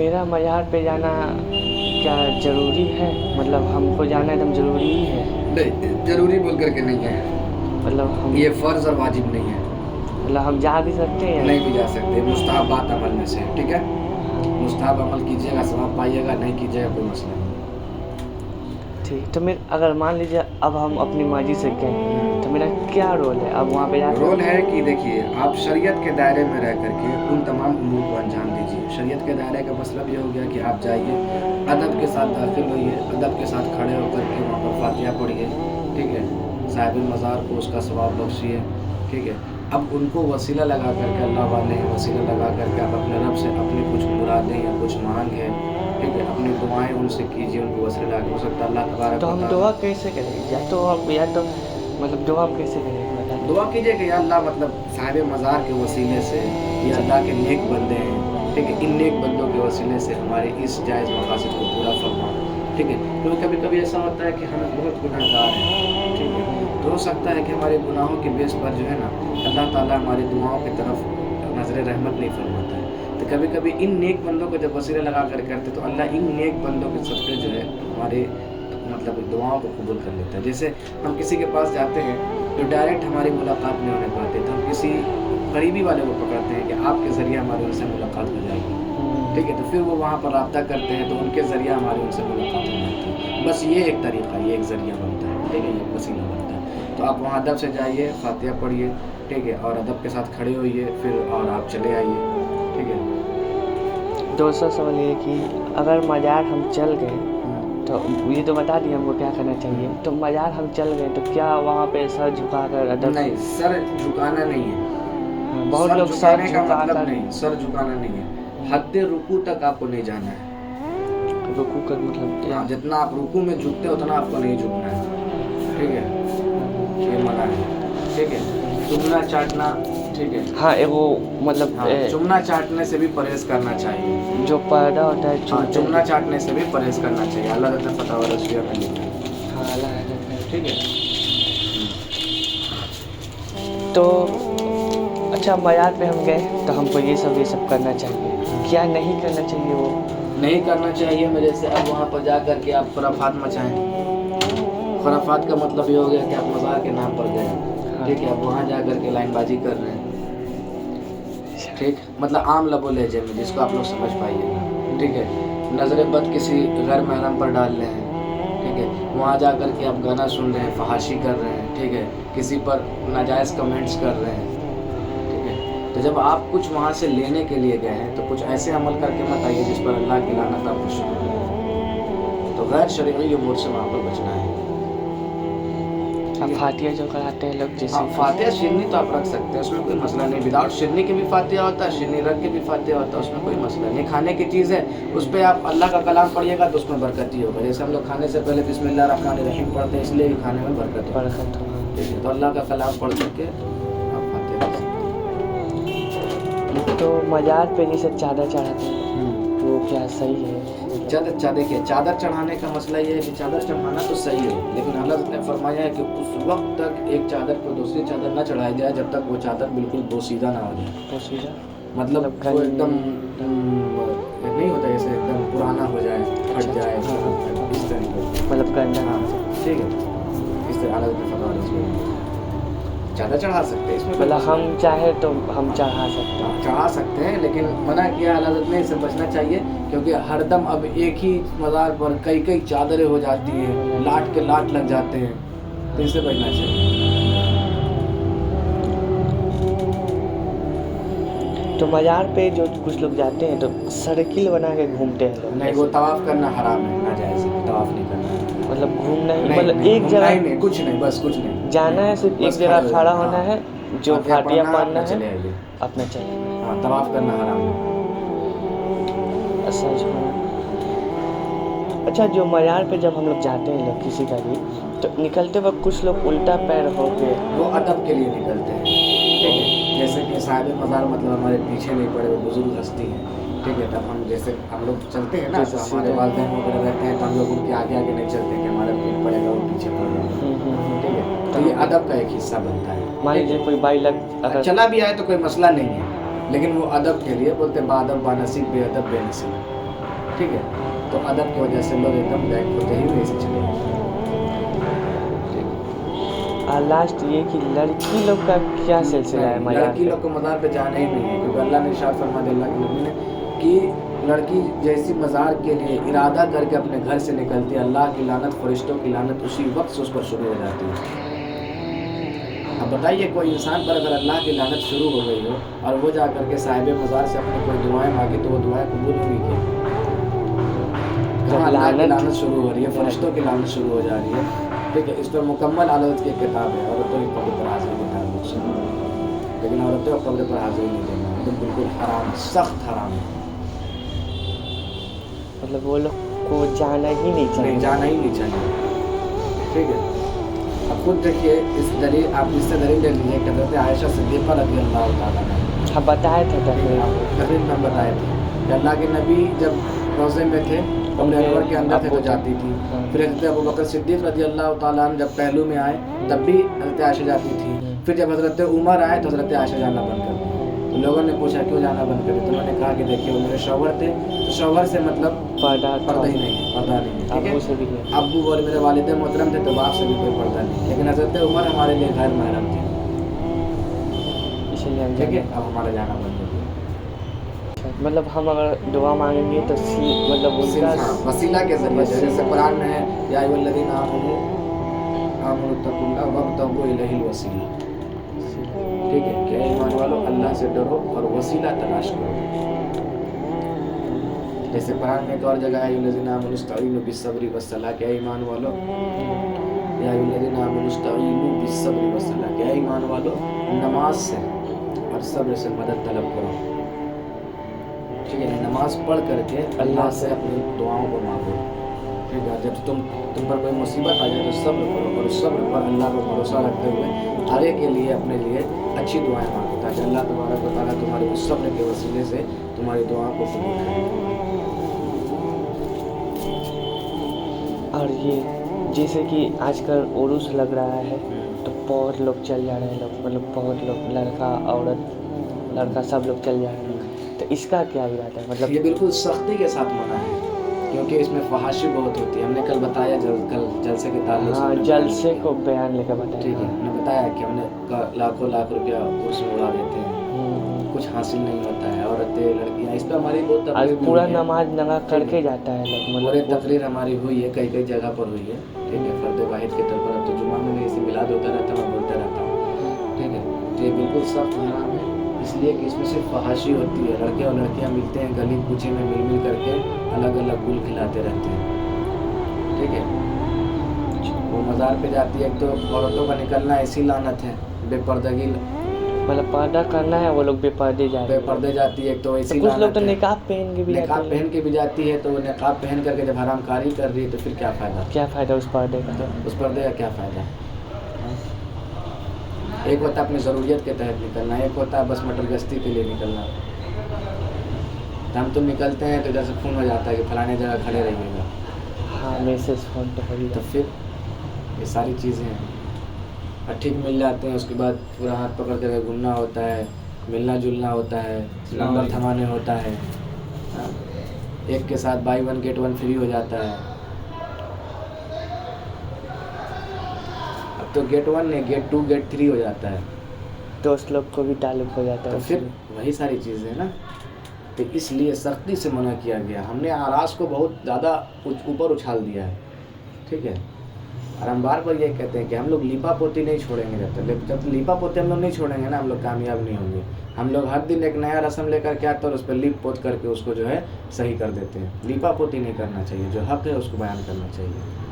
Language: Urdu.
میرا مزار پہ جانا کیا ضروری ہے؟ مطلب ہم کو جانا ایک دم ضروری ہی ہے؟ نہیں، ضروری بول کر کے نہیں ہے، مطلب ہم یہ فرض اور واجب نہیں ہے، مطلب ہم جا بھی سکتے ہیں؟ نہیں بھی جا سکتے، مستحبات عمل میں سے ہے، ٹھیک ہے؟ مستحب عمل کیجیے گا ثواب پائیے گا، نہیں کیجیے گا کوئی مسئلہ نہیں۔ ٹھیک، تو اگر مان لیجیے اب ہم اپنی مرضی سے گئے تو میرا کیا رول ہے اب وہاں پہ جا کے؟ رول ہے کہ دیکھیے آپ شریعت کے دائرے میں رہ کر کے ان تمام امور کو انجام دیجیے۔ شریعت کے دائرے کا مطلب یہ ہو گیا کہ آپ جائیے، ادب کے ساتھ داخل ہوئیے، ادب کے ساتھ کھڑے ہو کر کے وہاں پر فاتحہ پڑھیے، ٹھیک ہے؟ صاحب مزار کو اس کا ثواب بخشیے، ٹھیک ہے؟ اب ان کو وسیلہ لگا کر کے، اللہ والے ہیں، وسیلہ لگا کر کے آپ اپنے رب سے اپنی کچھ مرادیں یا کچھ مانگ ہے، ٹھیک ہے؟ اپنی دعائیں ان سے کیجیے، ان کو وسیلہ لگا کے، ہو سکتا ہے اللہ تبارک تو ہم دعا کیسے کریں گے؟ یا تو مطلب دعا کیسے کریں گے؟ دعا کیجیے کہ یا اللہ مطلب صاحب مزار کے وسیلے سے یہ اللہ کے نیک بندے ہیں، ٹھیک ہے؟ ان نیک بندوں کے وسیلے سے ہمارے اس جائز مقاصد کو پورا فرما، ٹھیک ہے؟ کیونکہ کبھی کبھی ایسا ہوتا ہے کہ ہم بہت گناہ گار ہیں، ٹھیک ہے؟ تو ہو سکتا ہے کہ ہمارے گناہوں کے بیس پر جو ہے نا اللہ تعالیٰ ہماری دعاؤں کی طرف نظر رحمت نہیں فرماتا ہے، تو کبھی کبھی ان نیک بندوں کو جب وسیلہ لگا کر کرتے تو اللہ ان نیک بندوں کے صدقے جو ہے ہمارے مطلب دعاؤں کو قبول کر لیتا ہے۔ جیسے ہم کسی کے پاس جاتے ہیں تو ڈائریکٹ ہماری ملاقات نہیں ہونے پاتی، تو ہم کسی قریبی والے کو پکڑتے ہیں کہ آپ کے ذریعے ہماری ان سے ملاقات ہو جائے گی، ٹھیک ہے؟ تو پھر وہ وہاں پر رابطہ کرتے ہیں تو ان کے ذریعہ ہماری ان سے ملاقات ہو جاتی ہے۔ بس یہ ایک طریقہ، یہ ایک ذریعہ بنتا ہے، ٹھیک ہے؟ یہ وسیلہ بنتا ہے۔ تو آپ وہاں ادب سے جائیے، فاتحہ پڑھیے، ٹھیک ہے؟ اور ادب کے ساتھ کھڑے ہوئیے، پھر اور آپ چلے آئیے، ٹھیک ہے؟ دوسرا سوال یہ ہے کہ اگر مزار ہم چل گئے تو یہ تو بتا دیے ہم کو کیا کرنا چاہیے، تو مزار ہم چل گئے تو کیا وہاں پہ سر جھکا کر ادب؟ نہیں، سر جھکانا نہیں ہے، بہت لوگ سر جھکانے کا جھکا مطلب کر نہیں، سر جھکانا نہیں ہے، حد رکوع تک آپ کو نہیں جانا ہے۔ رکوع کا مطلب کیا؟ جتنا آپ رکوع میں جھکتے ہو اتنا آپ کو نہیں جھکنا ہے، ٹھیک ہے؟ یہ منع ہے، ٹھیک ہے؟ چومنا چاٹنا، ٹھیک ہے؟ ہاں وہ مطلب چومنا چاٹنے سے بھی پرہیز کرنا چاہیے، جو پیدا ہوتا ہے چومنا چاٹنے سے بھی پرہیز کرنا چاہیے، اللہ تعالیٰ فتاوی رضویہ میں لکھا ہے، ہاں اللہ ٹھیک ہے؟ تو اچھا مزار پہ ہم گئے تو ہم کو یہ سب کرنا چاہیے، کیا نہیں کرنا چاہیے؟ وہ نہیں کرنا چاہیے مجھے سے اب وہاں پر جا کر کے آپ خرافات مچائیں۔ خرافات کا مطلب یہ ہو گیا کہ آپ مزار کے نام پر گئے، ٹھیک ہے؟ اب وہاں جا کر کے لائن بازی کر رہے ہیں، ٹھیک؟ مطلب عام لب و لہجے میں جس کو آپ لوگ سمجھ پائیے گا، ٹھیک ہے؟ نظر بد کسی غیر محرم پر ڈال رہے ہیں، ٹھیک ہے؟ وہاں جا کر کے آپ گانا سن رہے ہیں، فحاشی کر رہے ہیں، ٹھیک ہے؟ کسی پر ناجائز کمنٹس کر رہے ہیں، ٹھیک ہے؟ تو جب آپ کچھ وہاں سے لینے کے لیے گئے ہیں تو کچھ ایسے عمل کر کے مت آئیے جس پر اللہ کی لعنت آپ کو شامل ہو، تو غیر شرعی امور سے وہاں پر بچنا ہے۔ فاتحہ جو کراتے ہیں لوگ جیسے فاتحہ شیرنی تو آپ رکھ سکتے ہیں، اس میں کوئی مسئلہ نہیں، وداؤٹ شیرنی کے بھی فاتحہ ہوتا ہے، شیرنی رکھ کے بھی فاتحہ ہوتا ہے، اس میں کوئی مسئلہ نہیں۔ کھانے کی چیز ہے، اس پہ آپ اللہ کا کلام پڑھیے گا تو اس میں برکت ہی ہوگا، جیسے ہم لوگ کھانے سے پہلے بسم اللہ الرحمن الرحیم پڑھتے ہیں، اس لیے کھانے میں برکت ہوگا، ٹھیک ہے؟ تو اللہ کا کلام پڑھ کر کے آپ فاتحہ کر سکتے ہیں۔ تو مزار پہ جیسے چادر چڑھاتے ہیں وہ کیا صحیح ہے؟ دیکھیے چادر چڑھانے کا مسئلہ یہ ہے کہ چادر چڑھانا تو صحیح ہے، لیکن اللہ نے فرمایا ہے کہ اس وقت تک ایک چادر کو دوسری چادر نہ چڑھائی جائے جب تک وہ چادر بالکل بوسیدہ نہ ہو جائے، بوسیدہ مطلب وہ ایک دم نہیں ہوتا جیسے ایک دم پرانا ہو جائے، پھٹ جائے، اس طریقے، مطلب گندا، ہاں ٹھیک ہے؟ اس طرح اللہ نے فرمایا چادر چڑھا سکتے ہیں، اس میں مطلب ہم چاہے تو ہم چڑھا سکتے ہیں، لیکن منع کیا حضرت نے، اس سے بچنا چاہیے، کیونکہ ہر دم اب ایک ہی مزار پر کئی چادریں ہو جاتی ہیں، لاٹ کے لاٹ لگ جاتے ہیں، تو اس سے بچنا چاہیے۔ تو مزار پہ جو کچھ لوگ جاتے ہیں تو سرکل بنا کے گھومتے ہیں لوگ، نہیں، وہ طواف کرنا حرام ہے، ناجائز ہے، طواف نہیں کرنا ہے، مطلب گھومنا ہی، نہیں، مطلب ایک جگہ نہیں، کچھ نہیں، بس کچھ نہیں جانا ہے، صرف ایک جگہ کھڑا ہونا ہے، جو فاتحہ پڑھنا ہے، چلے آئیے، اپنا چلے گئے۔ ہاں، طواف کرنا حرام ہے۔ اچھا جو مزار پہ جب ہم لوگ جاتے ہیں لوگ کسی کا بھی تو نکلتے وقت کچھ لوگ الٹا پیر ہو کے، وہ ادب کے لیے نکلتے ہیں، ٹھیک ہے؟ جیسے کہ صاحب مزار مطلب ہمارے پیچھے نہیں پڑے، وہ بزرگ ہستی ہیں، ٹھیک ہے؟ تب ہم جیسے ہم لوگ چلتے ہیں نا تو ہمارے والدین وغیرہ رہتے ہیں تو ہم لوگ ان کے آگے نہیں چلتے کہ ہمارا پیٹ پڑے گا، وہ پیچھے پڑ گا، ٹھیک ہے؟ تو یہ ادب کا ایک حصہ بنتا ہے۔ مان لیجیے کوئی بائی چلا بھی آئے تو کوئی مسئلہ نہیں ہے، لیکن وہ ادب کے لیے بولتے بادب بانصیب بے ادب بے نصیب، ٹھیک ہے. تو ادب کی وجہ سے لوگ ایک دم بیک ہوتے ہی ویسے چلے گئے. اور لاسٹ یہ کہ لڑکی لوگ کا کیا سلسلہ ہے مزار لڑکی پہ؟ لوگ کو مزار پہ جانا ہی نہیں ہے، کیونکہ اللہ نے ارشاد فرما دیا اللہ کے نبی نے کہ لڑکی جیسی مزار کے لیے ارادہ کر کے اپنے گھر سے نکلتی ہے، اللہ کی لعنت، فرشتوں کی لعنت اسی وقت سے اس پر شروع ہو جاتی ہے. اب بتائیے کوئی انسان پر اگر اللہ کی لعنت شروع ہو گئی ہو اور وہ جا کر کے صاحب مزار سے اپنی کوئی دعائیں مانگی تو وہ دعائیں قبول ہوئی کیا؟ کہاں اللہ کی لعنت شروع ہو رہی ہے، فرشتوں کی لعنت شروع ہو جا رہی ہے. ٹھیک ہے، اس پر مکمل عدالت کی کتاب ہے، عورتوں کی قبر پر حاضری کی کتاب، لیکن عورتوں کو قبر پر حاضری نہیں دینا تو بالکل حرام، سخت حرام ہے. مطلب وہ لوگ کو جانا ہی نہیں چاہیے. نہیں جانا ہی نہیں چاہیے. ٹھیک ہے. اب خود دیکھیے اس دلیل، آپ اس سے دلیل لے لیجیے کہ حضرت عائشہ صدیقہ رضی اللہ تعالیٰ عنہا، ہاں بتائے تھے تقریب میں بتائے تھے کہ اللہ کے نبی جب روزے میں تھے قبر انور کے اندر تھے تو جاتی تھی. پھر حضرت ابوبکر صدیق رضی اللہ تعالیٰ عنہ جب پہلو میں آئے تب بھی حضرت عائشہ جاتی تھی. پھر جب حضرت عمر آئے تو حضرت عائشہ جانا بند کر دی. تو لوگوں نے پوچھا کیوں جانا بند کر دی؟ تو انہوں نے کہا کہ دیکھیے وہ میرے شوہر تھے، تو شوہر سے مطلب پردہ ہی نہیں ہے، پردہ نہیں ہے. ابو سے بھی نہیں. ابو اور میرے والد محترم تھے تو باپ سے بھی کوئی پردہ نہیں، لیکن حضرت عمر ہمارے لیے غیر محرم تھے، اس لیے ہم ٹھیک ہے. اب ہمارا جانا بند ہو گیا. مطلب ہم اگر دعا مانگیں گے تو مطلب ان کا وسیلہ کے ذریعے سے، جیسے قرآن میں ہے یا ایھا الذین آمنوا اتقوا اللہ وابتغوا الیہ الوسیلہ. ٹھیک ہے کہ ایمان والو اللہ سے ڈرو اور وسیلہ تلاش کرو. جیسے قرآن میں ایک اور جگہ ہے ایھا الذین آمنوا استعینوا بالصبر والصلاۃ، کہ ایمان والو یا ایھا الذین آمنوا استعینوا بالصبر والصلاۃ، کہ ایمان والو نماز سے اور صبر سے مدد طلب کرو. ٹھیک ہے، نماز پڑھ کر کے اللہ سے اپنی دعاؤں کو مانگو. ٹھیک ہے، جب تم پر کوئی مصیبت آ جائے تو صبر کرو اور اس صبر پر اللہ کو بھروسہ رکھتے ہوئے آگے کے لیے اپنے لیے اچھی دعائیں مانگو، تاکہ اللہ تبارک و تعالیٰ تمہارے اس صبر کے وسیلے سے تمہاری دعاؤں کو قبول کرے. اور یہ جیسے کہ آج کل عرس لگ رہا ہے تو بہت لوگ چل جا رہے ہیں، لوگ مطلب بہت لوگ، لڑکا عورت لڑکا سب لوگ چل جا رہے ہیں. تو اس کا کیا ارادہ ہے؟ مطلب یہ بالکل سختی کے ساتھ منع ہے، کیونکہ اس میں فحاشی بہت ہوتی ہے. ہم نے کل بتایا کل جلسے کے تعلق سے، ہاں جلسے کو بیان لے کر بتایا. ٹھیک ہے، ہم نے بتایا کہ ہم نے لاکھوں لاکھ روپیہ عرس میں اڑا دیتے ہیں، کچھ حاصل نہیں ہوتا ہے. عورتیں لڑکیاں، اس پہ ہماری بہت آج تقریر پورا ہوئی ہے. نماز نگاہ کر کے جاتا ہے لوگ، پورے مطلب تقریر ہماری ہوئی ہے، کئی جگہ پر ہوئی ہے. ٹھیک ہے، فرد واحد کے طور پر. اب تو جمعہ میں بھی اسی میلاد ہوتا رہتا ہے، میں بولتا رہتا ہوں. ٹھیک ہے، تو یہ بالکل سخت حرام ہے، اس لیے کہ اس میں صرف فحاشی ہوتی ہے. لڑکے اور لڑکیاں ملتے ہیں گلی کوچے میں، مل کر کے الگ الگ گل کھلاتے رہتے ہیں. ٹھیک ہے، وہ مزار پہ جاتی ہے. ایک تو عورتوں کا نکلنا ایسی لعنت ہے، بے پردگی، مطلب پردہ کرنا ہے، وہ لوگ بے پردے جا رہے بے ہیں. پردے جاتی ہے. ایک تو ایسی کچھ لوگ تو لعنت ہے. نقاب پہن کے بھی جاتے نقاب ہیں. پہن کے بھی جاتی ہے، تو وہ نقاب پہن کر کے جب حرام کاری کر رہی ہے تو پھر کیا فائدہ؟ کیا فائدہ اس پردے کا؟ اس پردے کا کیا فائدہ؟ ایک ہوتا ہے اپنی ضروریت کے تحت نکلنا، ایک ہوتا ہے بس مٹر گشتی کے لیے نکلنا. ہم تو نکلتے ہیں تو جیسے خون ہو جاتا ہے کہ فلانے جگہ کھڑے رہیے گا. ہاں میسج فون تو ہو ہی تو پھر یہ ساری چیزیں ہیں. اور ٹھیک مل جاتے ہیں، اس کے بعد پورا ہاتھ پکڑ کر کے گھومنا ہوتا ہے، ملنا جلنا ہوتا ہے، نمبر تھمانے ہوتا ہے. ایک کے ساتھ بائی 1 گیٹ 1 فری ہو جاتا ہے. اب تو گیٹ 1 نہیں، گیٹ 2 گیٹ 3 ہو جاتا ہے. دوست لوگ کو بھی تعلق ہو جاتا ہے. تو پھر وہی ساری چیزیں نا، تو اس لیے سختی سے منع کیا گیا. ہم نے آراز کو بہت زیادہ اوپر اچھال دیا ہے. ٹھیک ہے، اور ہم بار بار یہ کہتے ہیں کہ ہم لوگ لیپا پوتی نہیں چھوڑیں گے. جب لیپا پوتی ہم لوگ نہیں چھوڑیں گے نا، ہم لوگ کامیاب نہیں ہوں گے. ہم لوگ ہر دن ایک نیا رسم لے کر کے آتے ہیں اور اس پہ لیپ پوت کر کے اس کو جو ہے صحیح کر دیتے ہیں. لیپا پوتی نہیں کرنا چاہیے، جو حق ہے اس کو بیان کرنا چاہیے.